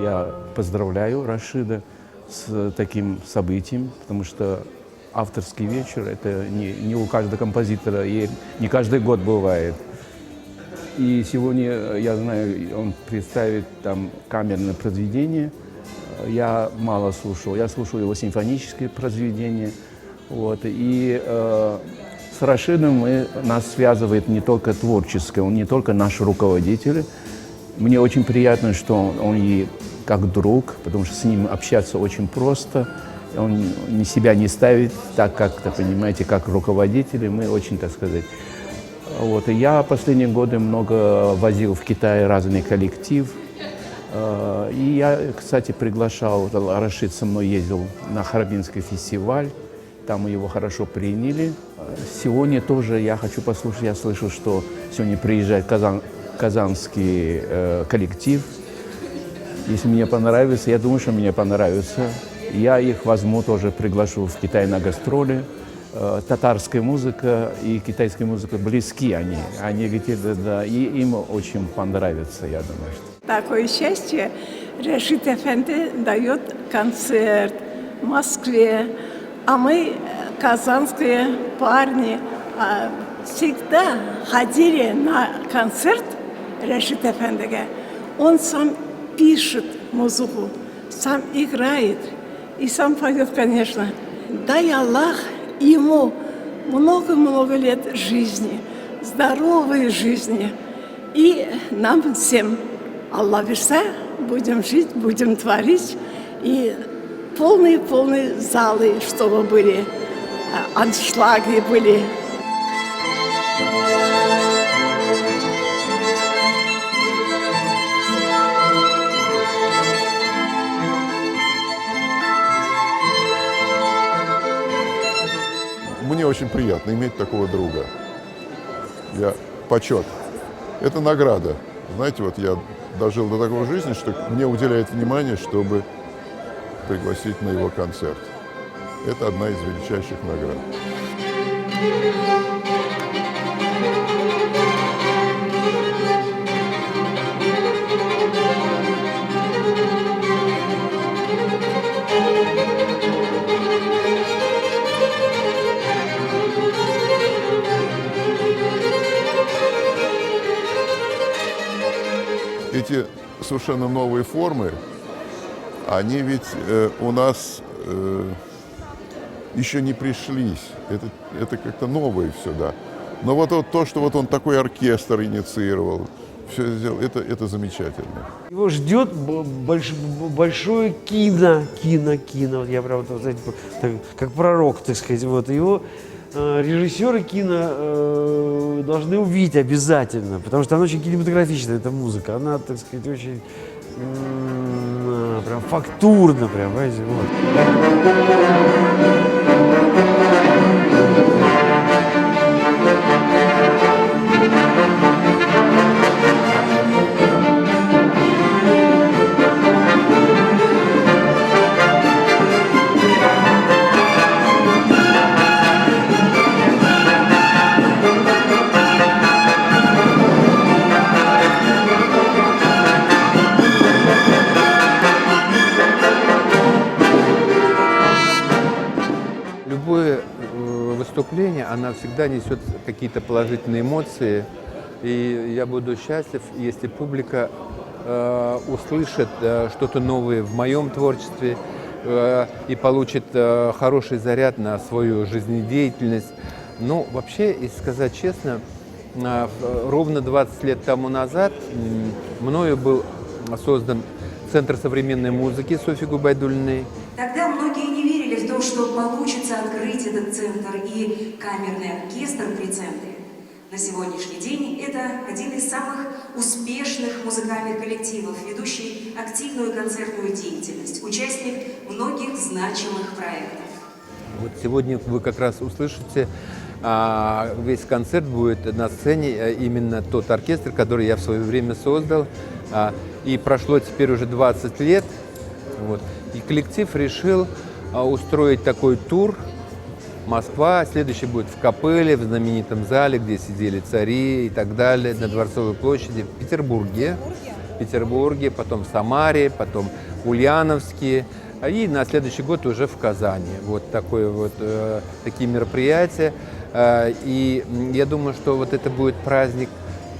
Я поздравляю Рашида с таким событием, потому что авторский вечер – это не у каждого композитора, и не каждый год бывает. И сегодня, я знаю, он представит там камерное произведение. Я мало слушал, я слушал его симфонические произведения. Вот. И с Рашидом нас связывает не только творческое, он не только наш руководитель. Мне очень приятно, что он и как друг, потому что с ним общаться очень просто. Он себя не ставит так, как, понимаете, как руководители. Мы очень, так сказать. Вот. И я последние годы много возил в Китай разный коллектив. И я, кстати, приглашал, Рашид со мной ездил на Харбинский фестиваль. Там мы его хорошо приняли. Сегодня тоже я хочу послушать, я слышу, что сегодня приезжает казанский коллектив. Если мне понравится, я думаю, что мне понравится. Я их возьму, тоже приглашу в Китай на гастроли. Татарская музыка и китайская музыка близки они. Они говорят, да, и им очень понравится, я думаю. Что. Такое счастье. Рашид Эфенди дает концерт в Москве. А мы, казанские парни, всегда ходили на концерт Рашид Эфендига. Он сам пишет музыку, сам играет и сам поет, конечно. Дай Аллах ему много-много лет жизни, здоровой жизни. И нам всем, Аллах верса, будем жить, будем творить. И полные залы, чтобы были, аншлаги были. Мне очень приятно иметь такого друга. Почет. Это награда. Знаете, вот я дожил до такой жизни, что мне уделяет внимание, чтобы пригласить на его концерт. Это одна из величайших наград. Эти совершенно новые формы, они ведь у нас еще не пришлись. Это как-то новое все, да. Но вот то, что вот он такой оркестр инициировал, все сделал, это замечательно. Его ждет большое кино. Вот я прям, знаете, как пророк, так сказать. Вот. Его режиссеры кино должны увидеть обязательно, потому что она очень кинематографичная, эта музыка. Она, так сказать, очень прям фактурно, прям, понимаете, вот. Любое выступление, она всегда несет какие-то положительные эмоции. И я буду счастлив, если публика услышит что-то новое в моем творчестве и получит хороший заряд на свою жизнедеятельность. Ну, вообще, если сказать честно, ровно 20 лет тому назад мною был создан Центр современной музыки Софьи Губайдуллиной. Тогда многие не верили в то, что получится открыть этот центр и камерный оркестр при центре. На сегодняшний день это один из самых успешных музыкальных коллективов, ведущий активную концертную деятельность, участник многих значимых проектов. Вот сегодня вы как раз услышите, весь концерт будет на сцене именно тот оркестр, который я в свое время создал. И прошло теперь уже 20 лет. Вот. И коллектив решил устроить такой тур. Москва, следующий будет в Капелле, в знаменитом зале, где сидели цари и так далее, на Дворцовой площади, в Петербурге. Петербурге, потом в Самаре, потом в Ульяновске. И на следующий год уже в Казани. Вот такие мероприятия. И я думаю, что вот это будет праздник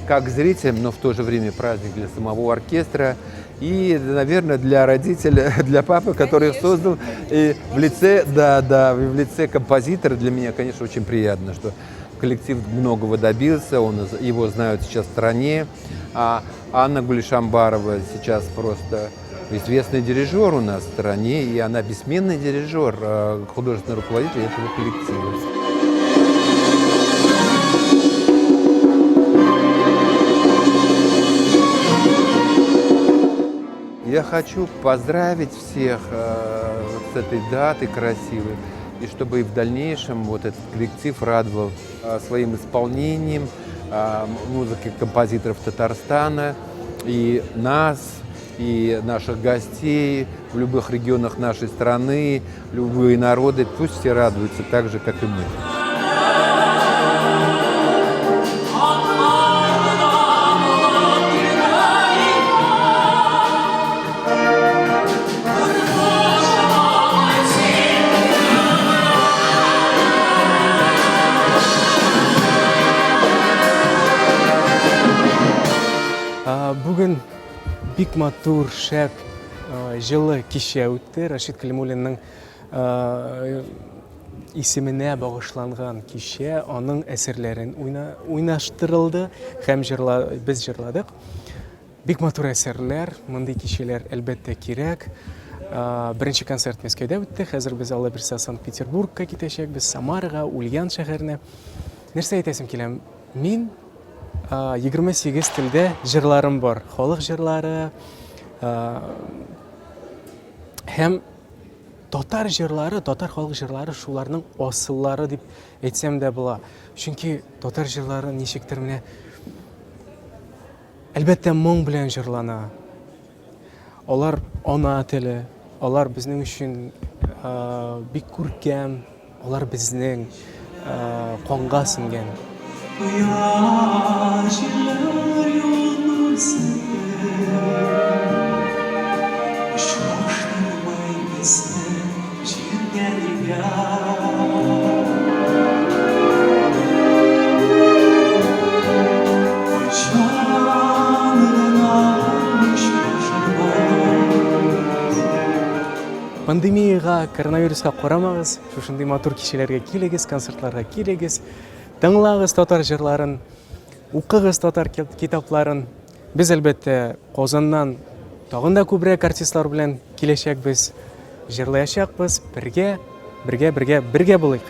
как зрителям, но в то же время праздник для самого оркестра. И, наверное, для родителя, для папы, который их создал. И в лице композитора для меня, конечно, очень приятно, что коллектив многого добился, его знают сейчас в стране. А Анна Гулишамбарова сейчас просто известный дирижер у нас в стране, и она бессменный дирижер, художественный руководитель этого коллектива. Я хочу поздравить всех с этой датой красивой, и чтобы и в дальнейшем вот этот коллектив радовал своим исполнением музыки композиторов Татарстана, и нас, и наших гостей в любых регионах нашей страны, любые народы, пусть все радуются так же, как и мы. Бүгін бик матур, шәп, жылы кеше өтті. Рашид Калимуллинның исеменә багышланган кеше, аның әсәрләрен уйнаштырылды һәм без җырладык. Бик матур әсәрләр, мондый кичәләр әлбәттә кирәк. Беренче концерт Мәскәүдә үтте. Хәзер без алла бирсә Санкт-Петербургка китәчәкбез, Самарага, Ульян шәһәренә. Нәрсә әйтәсем килә? Мин 28 тілде жырларым бар. Халық жырлары, һәм татар жырлары, татар халық жырлары шуларның асыллары дип әйтсәм дә була. Чөнки татар жырлары ничектер менә әлбәттә моң белән жырлана. Алар ана теле, алар безнең өчен бик күркәм, алар безнең канга сеңгән. Пандемияга, коронавируска карамагыз, шушындай матур кичәләргә килегез, концертларга килегез. Тыңлагыз татар җырларын, укыгыз татар китапларын. Без әлбәттә Казаннан тагын да күбрәк артистлар белән киләчәкбез, җырлаячакбыз, бергә булыйк.